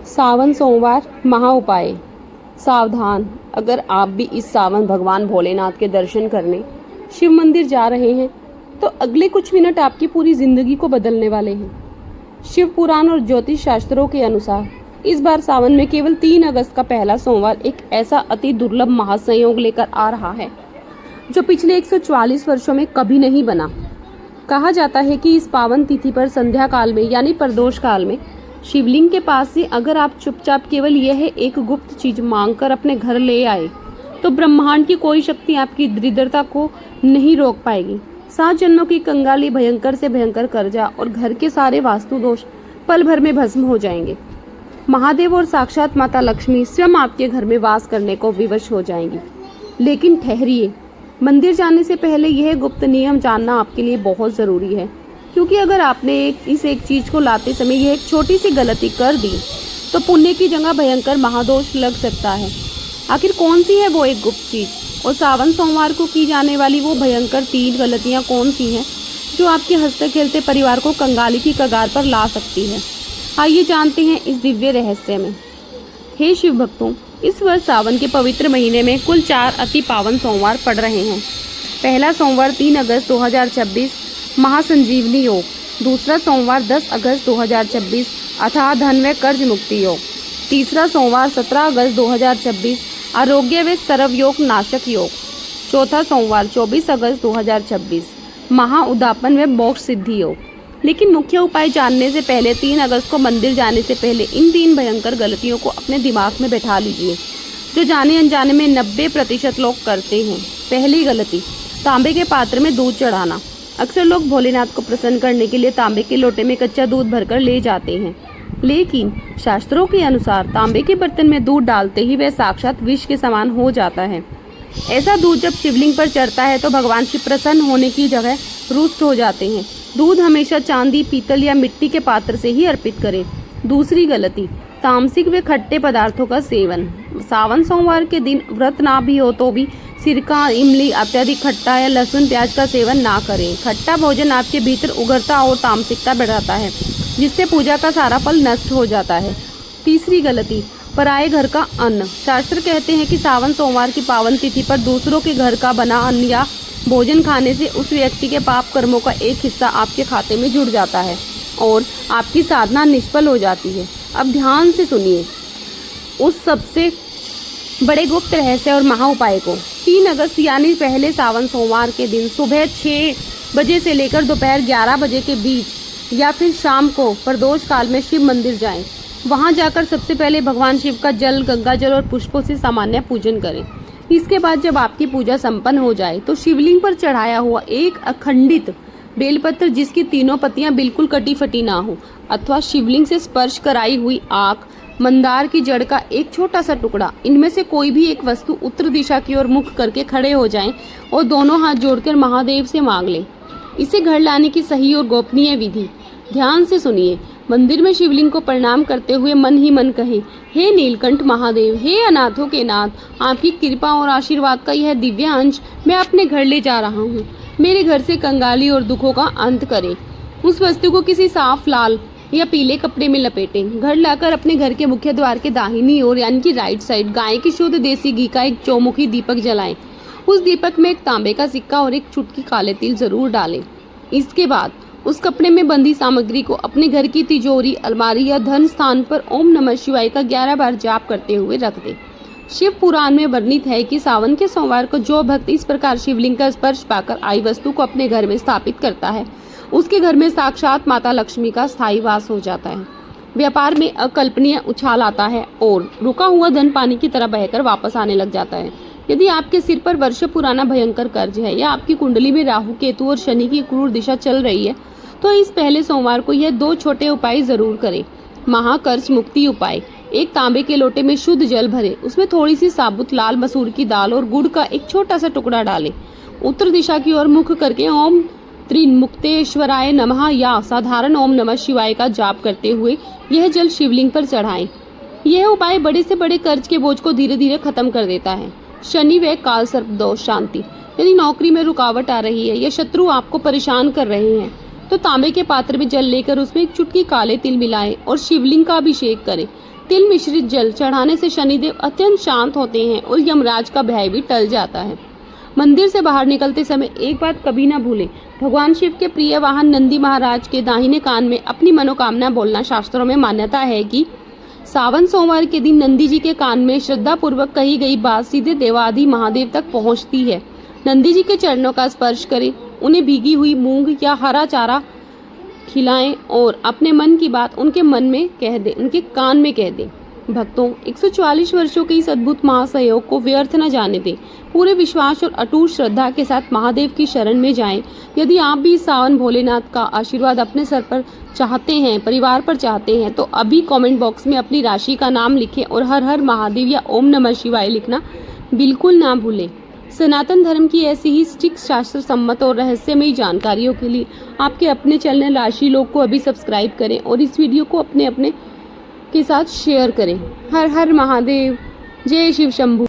सावन सोमवार महा उपाय। सावधान, अगर आप भी इस सावन भगवान भोलेनाथ के दर्शन करने शिव मंदिर जा रहे हैं तो अगले कुछ मिनट आपकी पूरी जिंदगी को बदलने वाले हैं। शिव पुराण और ज्योतिष शास्त्रों के अनुसार इस बार सावन में केवल 3 अगस्त का पहला सोमवार एक ऐसा अति दुर्लभ महासंयोग लेकर आ रहा है जो पिछले 144 वर्षों में कभी नहीं बना। कहा जाता है कि इस पावन तिथि पर संध्या काल में यानी प्रदोष काल में शिवलिंग के पास से अगर आप चुपचाप केवल यह एक गुप्त चीज मांगकर अपने घर ले आए तो ब्रह्मांड की कोई शक्ति आपकी दरिद्रता को नहीं रोक पाएगी। 7 जन्मों की कंगाली, भयंकर से भयंकर कर्जा और घर के सारे वास्तु दोष पल भर में भस्म हो जाएंगे। महादेव और साक्षात माता लक्ष्मी स्वयं आपके घर में वास करने को विवश हो जाएंगी। लेकिन ठहरिए, मंदिर जाने से पहले यह गुप्त नियम जानना आपके लिए बहुत जरूरी है, क्योंकि अगर आपने इस एक चीज को लाते समय यह एक छोटी सी गलती कर दी तो पुण्य की जगह भयंकर महादोष लग सकता है। आखिर कौन सी है वो एक गुप्त चीज और सावन सोमवार को की जाने वाली वो भयंकर 3 गलतियां कौन सी हैं जो आपके हंसते खेलते परिवार को कंगाली की कगार पर ला सकती है। आइए जानते हैं इस दिव्य रहस्य में। हे शिव भक्तों, इस वर्ष सावन के पवित्र महीने में कुल 4 अति पावन सोमवार पड़ रहे हैं। पहला सोमवार 3 अगस्त 2026 महासंजीवनी योग, दूसरा सोमवार 10 अगस्त 2026 अथाह धन व कर्ज मुक्ति योग, तीसरा सोमवार 17 अगस्त 2026 आरोग्य व सर्व योग नाशक योग, चौथा सोमवार 24 अगस्त 2026 महा उद्दापन व मोक्ष सिद्धि योग। लेकिन मुख्य उपाय जानने से पहले 3 अगस्त को मंदिर जाने से पहले इन 3 भयंकर गलतियों को अपने दिमाग में बैठा लीजिए, जो जाने अनजाने में 90% लोग करते हैं। पहली गलती, तांबे के पात्र में दूध चढ़ाना। अक्सर लोग भोलेनाथ को प्रसन्न करने के लिए तांबे के लोटे में कच्चा दूध भरकर ले जाते हैं, लेकिन शास्त्रों के अनुसार तांबे के बर्तन में दूध डालते ही वह साक्षात विष के समान हो जाता है। ऐसा दूध जब शिवलिंग पर चढ़ता है तो भगवान शिव प्रसन्न होने की जगह रुष्ट हो जाते हैं। दूध हमेशा चांदी, पीतल या मिट्टी के पात्र से ही अर्पित करें। दूसरी गलती, तामसिक व खट्टे पदार्थों का सेवन। सावन सोमवार के दिन व्रत ना भी हो तो भी सिरका, इमली, अत्यधिक खट्टा या लहसुन प्याज का सेवन ना करें। खट्टा भोजन आपके भीतर उग्रता और तामसिकता बढ़ाता है, जिससे पूजा का सारा फल नष्ट हो जाता है। तीसरी गलती, पराये घर का अन्न। शास्त्र कहते हैं कि सावन सोमवार की पावन तिथि पर दूसरों के घर का बना अन्न या भोजन खाने से उस व्यक्ति के पाप कर्मों का एक हिस्सा आपके खाते में जुड़ जाता है और आपकी साधना निष्फल हो जाती है। अब ध्यान से सुनिए उस सबसे बड़े गुप्त रहस्य और महा उपाय को। 3 अगस्त यानी पहले सावन सोमवार के दिन सुबह 6 बजे से लेकर दोपहर 11 बजे के बीच या फिर शाम को प्रदोष काल में शिव मंदिर जाएं। वहां जाकर सबसे पहले भगवान शिव का जल, गंगा जल और पुष्पों से सामान्य पूजन करें। इसके बाद जब आपकी पूजा संपन्न हो जाए तो शिवलिंग पर चढ़ाया हुआ एक अखंडित बेलपत्र, जिसकी तीनों पत्तियां बिल्कुल कटी फटी ना हो, अथवा शिवलिंग से स्पर्श कराई हुई आक, मंदार की जड़ का एक छोटा सा टुकड़ा, इनमें से कोई भी एक वस्तु उत्तर दिशा की ओर मुख करके खड़े हो जाएं और दोनों हाथ जोड़कर महादेव से मांग लें। इसे घर लाने की सही और गोपनीय विधि। ध्यान से सुनिए। मंदिर में शिवलिंग को प्रणाम करते हुए मन ही मन कहें, हे नीलकंठ महादेव, हे अनाथों के नाथ, आपकी कृपा और आशीर्वाद का यह दिव्य अंश मैं अपने घर ले जा रहा हूँ। मेरे घर से कंगाली और दुखों का अंत करें। उस वस्तु को किसी साफ लाल या पीले कपड़े में लपेटें। घर लाकर अपने घर के मुख्य द्वार के दाहिनी ओर यानी कि राइट साइड गाय की शुद्ध देसी घी का एक चौमुखी दीपक जलाएं। उस दीपक में एक तांबे का सिक्का और एक चुटकी काले तिल जरूर डालें। इसके बाद उस कपड़े में बंधी सामग्री को अपने घर की तिजोरी, अलमारी या धन स्थान पर ओम नमः शिवाय का 11 बार जाप करते हुए रख दें। शिव पुराण में वर्णित है कि सावन के सोमवार को जो भक्त इस प्रकार शिवलिंग का स्पर्श पाकर आई वस्तु को अपने घर में स्थापित करता है, उसके घर में साक्षात माता लक्ष्मी का स्थायी वास हो जाता है। व्यापार में अकल्पनीय उछाल आता है और रुका हुआ धन पानी की तरह बहकर वापस आने लग जाता है। यदि आपके सिर पर वर्षों पुराना भयंकर कर्ज है या आपकी कुंडली में राहु, केतु और शनि की क्रूर दिशा चल रही है तो इस पहले सोमवार को यह 2 छोटे उपाय जरूर करें। महाकर्ज मुक्ति उपाय। एक तांबे के लोटे में शुद्ध जल भरें, उसमें थोड़ी सी साबुत लाल मसूर की दाल और गुड़ का एक छोटा सा टुकड़ा डालें। उत्तर दिशा की ओर मुख करके ओम त्रिमुक्तेश्वराय नमः या साधारण ओम नमः शिवाय का जाप करते हुए यह जल शिवलिंग पर चढ़ाएं। यह उपाय बड़े से बड़े कर्ज के बोझ को धीरे धीरे खत्म कर देता है। शनि व काल सर्प दोष शांति। यदि नौकरी में रुकावट आ रही है या शत्रु आपको परेशान कर रहे हैं तो तांबे के पात्र में जल लेकर उसमें एक चुटकी काले तिल मिलाएं और शिवलिंग का अभिषेक करें। तिल मिश्रित जल चढ़ाने से शनिदेव अत्यंत शांत होते हैं और यमराज का भय भी टल जाता है। मंदिर से बाहर निकलते समय एक बात कभी ना भूलें, भगवान शिव के प्रिय वाहन नंदी महाराज के दाहिने कान में अपनी मनोकामना बोलना। शास्त्रों में मान्यता है कि सावन सोमवार के दिन नंदी जी के कान में श्रद्धा पूर्वक कही गई बात सीधे देवाधि महादेव तक पहुंचती है। नंदी जी के चरणों का स्पर्श करें, उन्हें भीगी हुई मूंग या हरा चारा खिलाएं और अपने मन की बात उनके मन में कह दें, उनके कान में कह दें। भक्तों, 144 वर्षों के इस अद्भुत महासहयोग को व्यर्थ न जाने दें। पूरे विश्वास और अटूट श्रद्धा के साथ महादेव की शरण में जाएं। यदि आप भी इस सावन भोलेनाथ का आशीर्वाद अपने सर पर चाहते हैं, परिवार पर चाहते हैं, तो अभी कमेंट बॉक्स में अपनी राशि का नाम लिखें और हर हर महादेव या ओम नमः शिवाय लिखना बिल्कुल ना भूलें। सनातन धर्म की ऐसी ही सटीक शास्त्र सम्मत और रहस्यमयी जानकारियों के लिए आपके अपने चैनल राशि लोग को अभी सब्सक्राइब करें और इस वीडियो को अपने के साथ शेयर करें। हर हर महादेव, जय शिव शंभू।